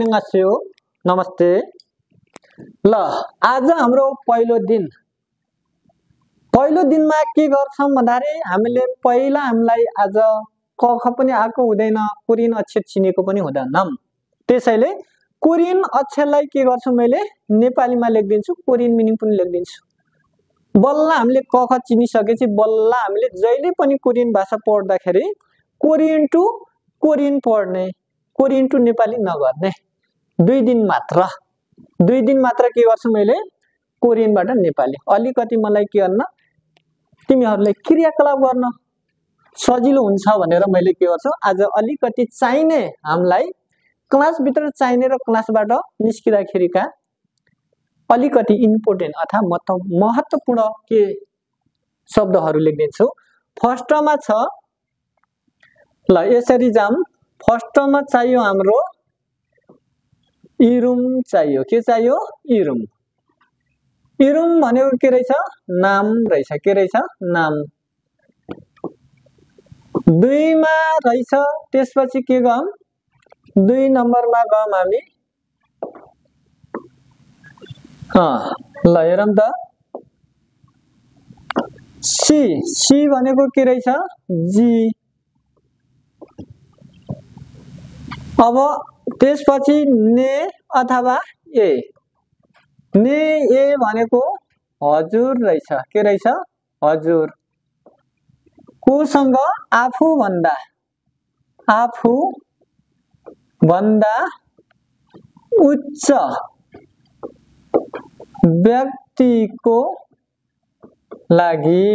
annyeonghaseyo, नमस्ते। ल आज हाम्रो पहिलो दिनमा के गर्छौं भन्दाखेरि हामीले पहिला हामीलाई आज क ख पनि आएको हुँदैन, कोरियन अक्षर चिनेको पनि हुँदैन। त्यसैले कोरियन अक्षरलाई के गर्छु मैले नेपालीमा लेख्दिन्छु, कोरियन मिनिङ पनि लेख्दिन्छु। बल्ल हामीले क ख चिनिसकेपछि बल्ल हामीले जहिले पनि कोरियन भाषा पढ्दाखेरि कोरियन टु कोरियन पढ्ने, कोरियन टु नेपाली नगर्ने। 2 दिन मात्र के गर्छु मैले कोरियनबाट नेपाली। अलिकति मलाई के गर्न तिमीहरुलाई क्रियाकलाप गर्न सजिलो हुन्छ भनेर मैले के गर्छु आज अलिकति चाहिने हामीलाई क्लास भित्र चाहिने र क्लासबाट निस्किँदाखेरिका अलिकति इम्पोर्टेन्ट अथवा महत्त्वपूर्ण के शब्दहरु लेख्दिन्छु। फर्स्टमा छ ल यसरी जाम। फर्स्टमा चाहियो हाम्रो इरुम चाहियो। के चाहियो? इरुम। इरुम भनेको के रहेछ? नाम रहेछ। के रहेछ? नाम। 2 मा रहेछ। त्यसपछि के गम? 2 नम्बरमा गम हामी। ल हेरौं त। सी भनेको के रहेछ? जी। अब त्यसपछि ने अथवा ए। ने ए भनेको हजुर रहेछ। के रहेछ? हजुर। कोसँग? आफू भन्दा उच्च व्यक्तिको लागि।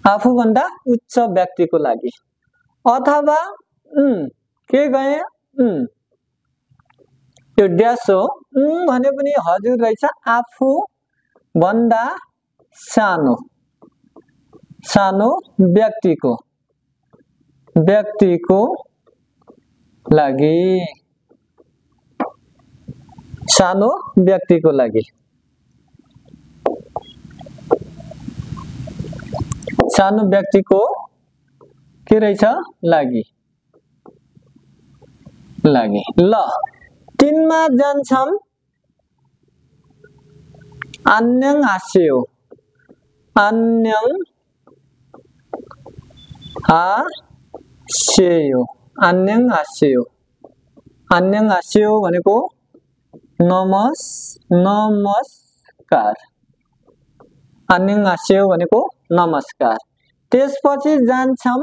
आफू भन्दा उच्च व्यक्तिको लागि। अथवा के गए? यो ड्यास हो। भने पनि हजुर रहेछ। आफू भन्दा सानो व्यक्तिको लागि। सानो व्यक्तिको लागि। सानो व्यक्तिको के रहेछ? लागि। ल 3 मा जान्छौं। 안녕하세요। 안녕하세요 भनेको नमस्कार। 안녕하세요 भनेको नमस्कार। त्यसपछि जान्छौं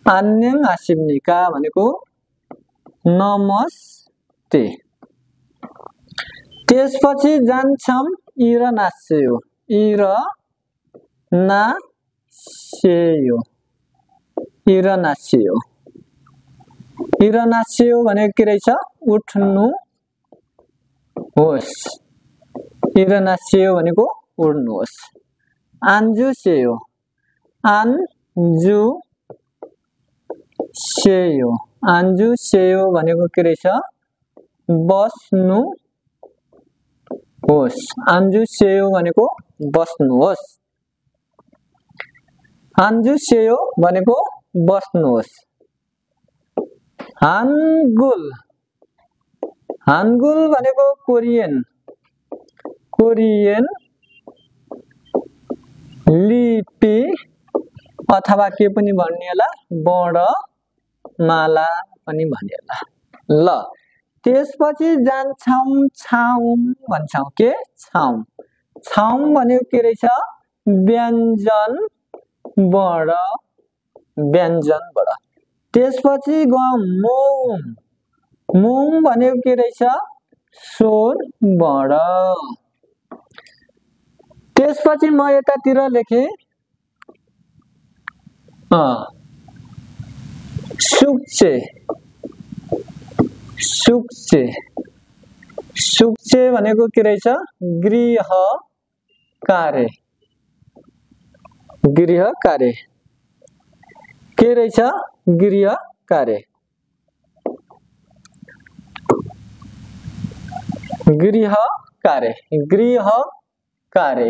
안녕하십니까 भनेको नमस्ते। त्यसपछि जान्छौं 일어나세요। 일어나세요 भनेको के रहेछ? उठ्नुहोस्। 일어나세요 भनेको उठ्नुहोस्। 앉으세요 भनेको के रहेछ? बस्नुहोस्। 앉으세요 भनेको बस्नुहोस्। 앉으세요 भनेको बस्नुहोस्। हानगुल भनेको कोरियन लिपि अथवा के पनि भनिएला वर्णमाला पनि भनिएला। ल त्यसपछि जान्छौं छाउम भन्छौं। के? छाउम भनेको के रहेछ? व्यञ्जनबाट। त्यसपछि गम मौम भनेको के रहेछ? स्वरबाट। त्यसपछि म यतातिर लेखे सुक्चे भनेको के रहेछ? गृह कार्य। के रहेछ? गृह कार्य। गृह कार्य।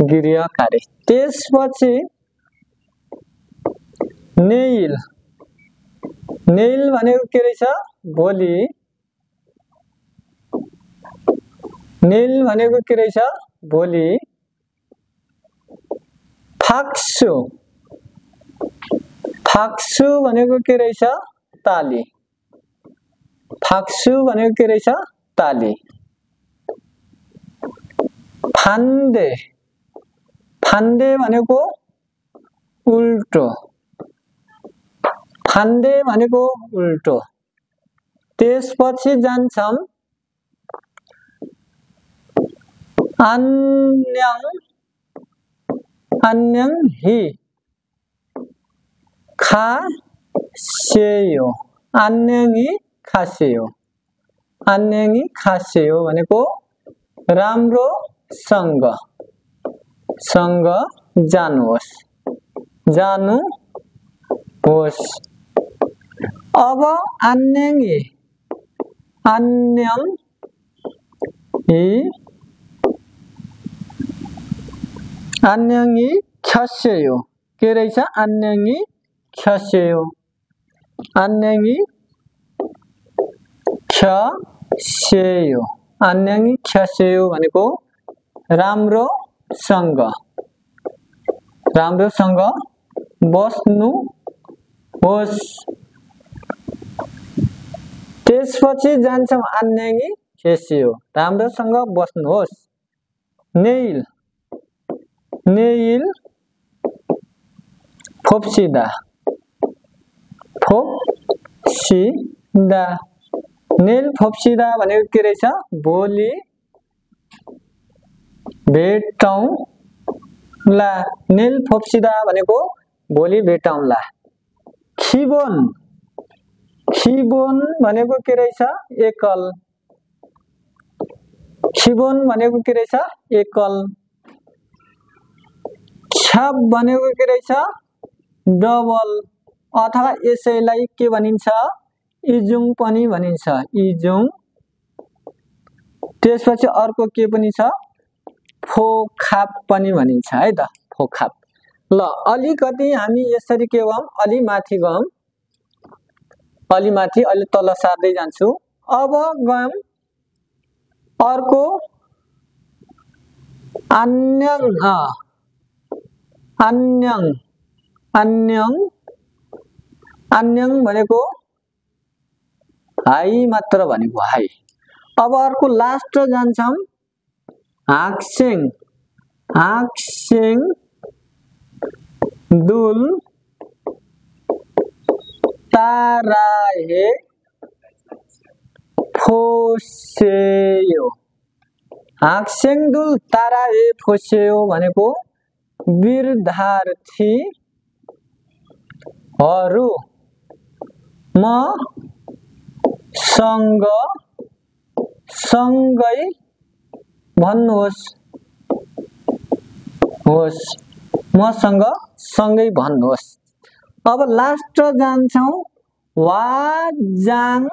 गृह कार्य। त्यसपछि नेइल, नेइल भनेको के रहेछ भोलि, नेइल भनेको के रहेछ भोलि। फाक्सु, फाक्सु भनेको के रहेछ ताली, फाक्सु भनेको के रहेछ ताली। फान्दे, फान्दे भनेको उल्टो, फान्दे भनेको उल्टो। त्यसपछि जान्छौं अन्यङ, अन्यङ हि खासेयो, अन्यङी खासेयो, अन्यङी खासेयो भनेको राम्रोसँग सँग जानुहोस्, जानुहोस्। अब अन्यङी, अन्यङ हि, अन्यङी ख्यासेयो, के रहेछ अन्यङी ख्यासेयो, अन्यङी ख्यासेयो, अन्यङी ख्यासेयो भनेको राम्रोसँग, राम्रोसँग बस्नुहोस्। त्यसपछि जान्छौं अन्यङी खेसियो, राम्रोसँग बस्नुहोस्। नेइल, नेइल फोप्सिदा, फोप्सिदा, नेल फोप्सिदा भनेको के रहेछ भोलि भेटौँला, नेल फोप्सिदा भनेको भोलि भेटौँला। खिबोन, खिबोन भनेको के रहेछ एकल, खिबोन भनेको के रहेछ एकल। ख्याब भनेको के रहेछ डबल, अथवा यसैलाई के भनिन्छ इजुङ पनि भनिन्छ, इजुङ। त्यसपछि अर्को के पनि छ फोखाप पनि भनिन्छ है त, फोखाप। ल अलिकति हामी यसरी के गयौं अलि माथि गयौं, अलि माथि अलि तल सार्दै जान्छु। अब गयौं अर्को अन्यङ, अन्यङ, अन्यङ, अन्यङ भनेको हाई मात्र भनेको हाई। अब अर्को लास्ट जान्छौं हाक्सेङ, हाक्सेङ दुल ताराहे फोसेयो, हाक्सेङ दुल ताराहे फोसेयो भनेको विद्यार्थीहरू मसँग सँगै भन्नुहोस्, होस्, मसँग सँगै भन्नुहोस्। अब लास्ट जान्छौं वाजाङसिल,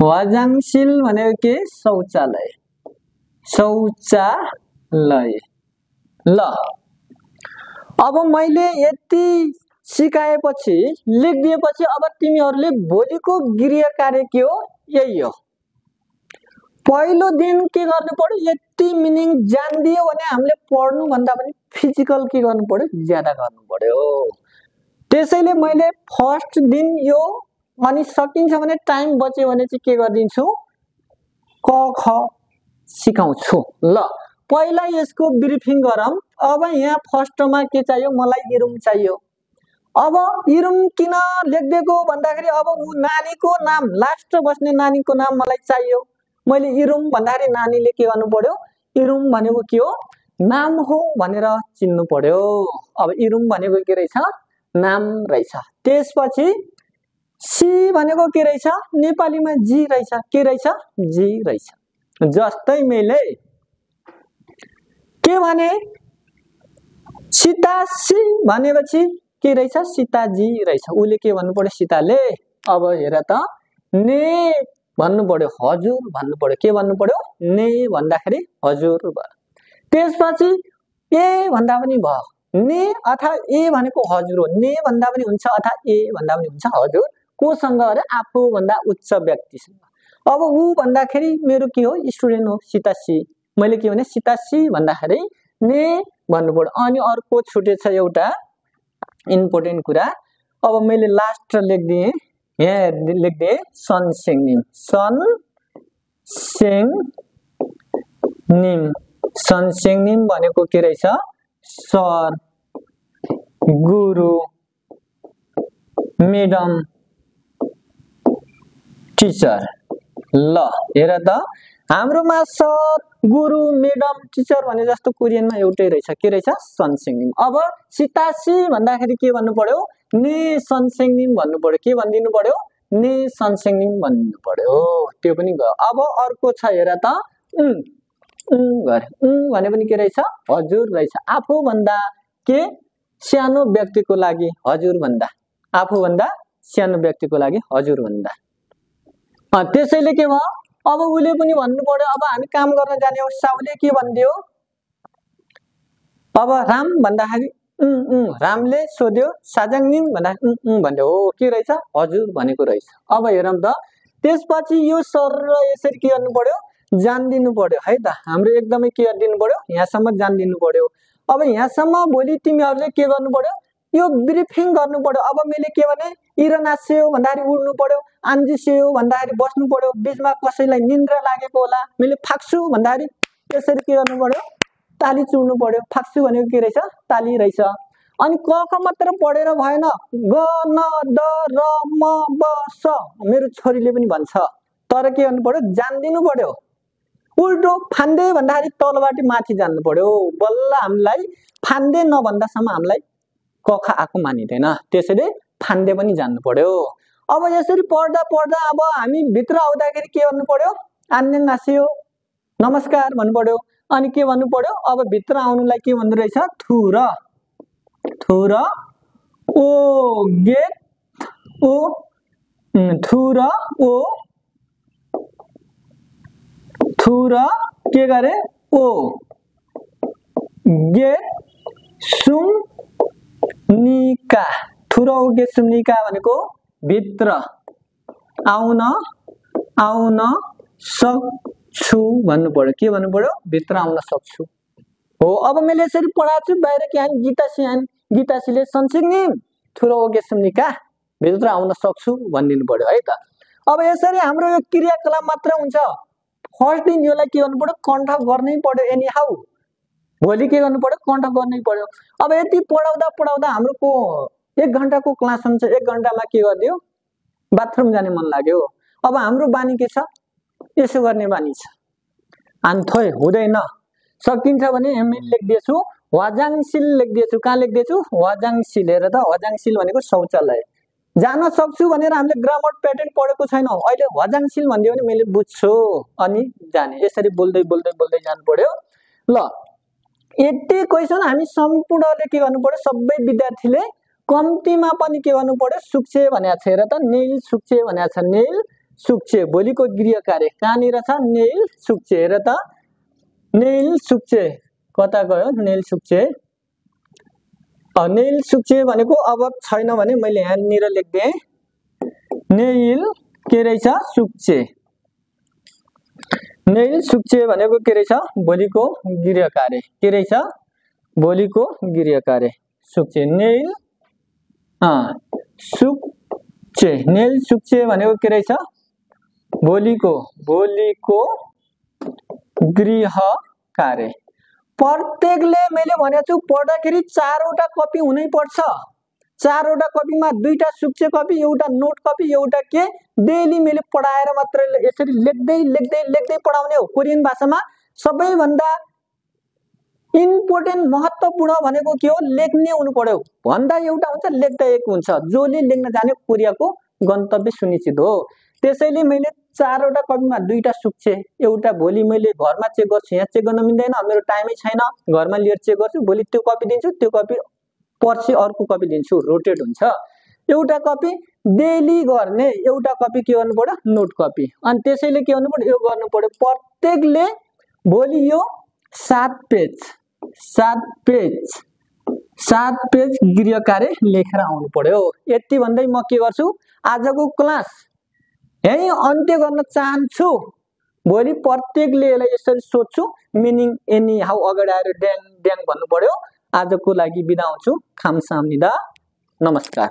वाजाङसिल भनेको के शौचालय, शौचालय। ल अब मैले यति सिकाएपछि लेखिदिएपछि अब तिमीहरूले भोलिको गृह कार्य के हो यही हो। पहिलो दिन के गर्नु पर्यो यति मिनिङ जान्दियो भने हामीले पढ्नु भन्दा पनि फिजिकल के गर्नु पर्यो ज्यादा गर्नु पर्यो। त्यसैले मैले फर्स्ट दिन यो अनि सकिन्छ भने टाइम बच्यो भने चाहिँ के गर्दिन्छु क ख सिकाउँछु। ल पहिला यसको ब्रिफिङ गरौँ। अब यहाँ फर्स्टमा के चाहियो मलाई इरुम चाहियो। अब इरुम किन लेख्दिएको भन्दाखेरि अब उ नानीको नाम लास्ट बस्ने नानीको नाम मलाई चाहियो। मैले इरुम भन्दाखेरि नानीले के गर्नु पर्यो इरुम भनेको के हो नाम हो भनेर चिन्नु पर्यो। अब इरुम भनेको के रहेछ नाम रहेछ। त्यसपछि सी भनेको के रहेछ नेपालीमा जी रहेछ। के रहेछ जी रहेछ। जस्तै मैले के भने सीतासी भनेपछि के रहेछ सीताजी रहेछ। उले के भन्नु पर्यो सीताले। अब हेर त भन्नु पर्यो, हजुर भन्नु पर्यो। के भन्नु पर्यो? ने भन्दाखेरि हजुर भयो। त्यसपछि ए भन्दा पनि भयो। ने अथवा ए भनेको हजुर हो, ने भन्दा पनि हुन्छ अथवा ए भन्दा पनि हुन्छ हजुर। कोसँग अरे आफू भन्दा उच्च व्यक्तिसँग। अब ऊ भन्दाखेरि मेरो के हो? स्टुडेन्ट हो, सीतासी। मैले के भने सीतासी भन्दाखेरि ने भन्नु पर्यो। अनि अर्को छुटेछ एउटा इम्पोर्टेन्ट कुरा। अब मैले लास्ट लेखिदिएँ, यहाँ लेखिदिएँ सनसेङनिम। सनसेङनिम, सनसेङनिम भनेको के रहेछ? सर, गुरु, म्याडम, टिचर। ल हेर त, हाम्रोमा सर, गुरु, म्याडम, टिचर भने जस्तो कोरियनमा एउटै रहेछ। के रहेछ? सनसेङनिम। अब सीतासी भन्दाखेरि के भन्नु पर्यो? ने सनसेङनिम भन्नु पर्यो। के भनिदिनु पर्यो? ने सनसेङनिम भन्नु पर्यो। त्यो पनि गयो। अब अर्को छ हेर त, भने पनि के रहेछ? हजुर रहेछ। आफू भन्दा के सानो व्यक्तिको लागि हजुर भन्दा, आफू भन्दा सानो व्यक्तिको लागि हजुर भन्दा। त्यसैले के भयो? अब उसले पनि भन्नु पर्यो। अब हामी काम गर्न जाने हो, साउले के भनिदियो? अब राम भन्दाखेरि रामले सोध्यो, साजाङनिम भन्दाखेरि भन्यो। हो के रहेछ? हजुर भनेको रहेछ। अब हेरौँ त, त्यसपछि यो सर र यसरी के गर्नु पर्यो? जान्दिनु पर्यो है त। हाम्रो एकदमै के गरिदिनु पर्यो? यहाँसम्म जान्दिनु पर्यो। अब यहाँसम्म भोलि तिमीहरूले के गर्नु पर्यो? यो ब्रिफिङ गर्नु पर्यो। अब मैले के भने इरनास्यो भन्दाखेरि उड्नु पर्यो, आन्जिस्यो भन्दाखेरि बस्नु पर्यो, बिचमा कसैलाई निन्द्रा लागेको होला, मैले फाक्सु भन्दाखेरि त्यसरी के गर्नु पर्यो? ताली चुड्नु पर्यो। फाक्सु भनेको के रहेछ? ताली रहेछ। अनि क ख मात्र पढेर भएन, ग न द र म ब स मेरो छोरीले पनि भन्छ, तर के गर्नु पर्यो? जान्दिनु पर्यो। उल्टो फान्दे भन्दाखेरि तलबाट माथि जान्नु पर्यो। बल्ल हामीलाई फान्दे नभन्दासम्म हामीलाई क ख आएको मानिँदैन। त्यसैले फान्दे पनि जान्नु पर्यो। अब यसरी पढ्दा पढ्दा अब हामी भित्र आउँदाखेरि के गर्नु पर्यो? आन्याङ आस्यो, नमस्कार भन्नु पर्यो। अनि के भन्नु पर्यो? अब भित्र आउनुलाई के भन्दो रहेछ? थुर, थुर ओ गेट ओ, थुर ओ, थुर के गरे? ओ गेट सुम निका। थुर ओ गेट सुम निका भनेको भित्र आउन सक्छु भन्नु पर्यो। के भन्नु पर्यो? भित्र आउन सक्छु हो। अब मैले यसरी पढाएको छु, बाहिर के आइन? गीतासी आइन। गीतासीले सनसेङनिम थुर ओ गेट सुम निका, भित्र आउन सक्छु भनिदिनु पर्यो है त। अब यसरी हाम्रो यो क्रियाकलाप मात्र हुन्छ। फर्स्ट दिन योलाई के गर्नु पर्यो? कण्ठ गर्नै पर्यो एनी हाउ। भोलि के गर्नु पर्यो? कण्ठ गर्नै पर्यो। अब यति पढाउँदा पढाउँदा हाम्रो को 1 घण्टाको क्लास हुन्छ, 1 घण्टामा के गरिदियो? बाथरुम जाने मन लाग्यो। अब हाम्रो बानी के छ? यसो गर्ने बानी छ। अन्थोइ हुँदैन। सकिन्छ भने मैले लेखिदिएछु वाजाङसिल लेखिदिएछु। कहाँ लेखिदिएछु? वाजाङसिल। हेर त, वाजाङसिल भनेको शौचालय। जान सक्छु भनेर हामीले ग्रामर प्याटर्न पढेको छैनौँ। अहिले वाजाङसिल भनिदियो भने मैले बुझ्छु अनि जाने। यसरी बोल्दै बोल्दै बोल्दै जानु पर्यो। ल, यति क्वेसन हामी सम्पूर्णले के गर्नु पर्यो? सबै विद्यार्थीले कम्तीमा पनि के गर्नु पर्यो? सुक्छे भनेको छ। हेर त, नेल सुक्छे भनेको छ। नेल सुक्छे भोलिको गृह कार्य कहाँनिर छ? नेल सुक्छे। हेर त, नेल सुक्छे कता गयो? नेल सुक्छे। नेल सुक्छे भनेको अब छैन भने मैले यहाँनिर लेखिदिएँ। नेल के रहेछ? सुक्छे। नेल सुक्छे भनेको के रहेछ? भोलिको गृह कार्य। के रहेछ? भोलिको गृह कार्य सुक्छे। नेल सुक्छे। नेल सुक्छे भनेको के रहेछ? भोलिको गृह कार्य। प्रत्येकले मैले भनेको छु पढ्दाखेरि 4वटा कपी हुनै पर्छ। 4वटा कपीमा 2टा सुक्छे कपी, एउटा नोट कपी, एउटा के डेली मैले पढाएर मात्र यसरी लेख्दै लेख्दै लेख्दै पढाउने हो। कोरियन भाषामा सबैभन्दा इम्पोर्टेन्ट महत्त्वपूर्ण भनेको के हो? लेख्ने हुनु पर्यो। भन्दा एउटा हुन्छ, लेख्दा एक हुन्छ। जसले लेख्न जाने कोरियाको गन्तव्य सुनिश्चित हो। त्यसैले मैले 4वटा कपीमा 2टा सुक्छे, एउटा भोलि मैले घरमा चेक गर्छु। यहाँ चेक गर्न मिल्दैन, मेरो टाइमै छैन। घरमा लिएर चेक गर्छु, भोलि त्यो कपी दिन्छु, त्यो कपी पर्सि अर्को कपी दिन्छु, रोटेट हुन्छ। एउटा कपी डेली गर्ने एउटा कपी के गर्नु पर्यो नोट कपी अनि त्यसैले के गर्नु पर्यो यो गर्नु पर्यो प्रत्येकले भोलि यो 7 पेज गृह कार्य लेखेर आउनु पर्यो। यति भन्दै म के गर्छु आजको क्लास यही अन्त्य गर्न चाहन्छु। भोलि प्रत्येकले यसलाई यसरी सोध्छु मिनिङ एनी हाउ अगाडि आएर ड्याङ ड्याङ भन्नु पर्यो। आजको लागि बिदा हुन्छु। खामसामनिदा नमस्कार।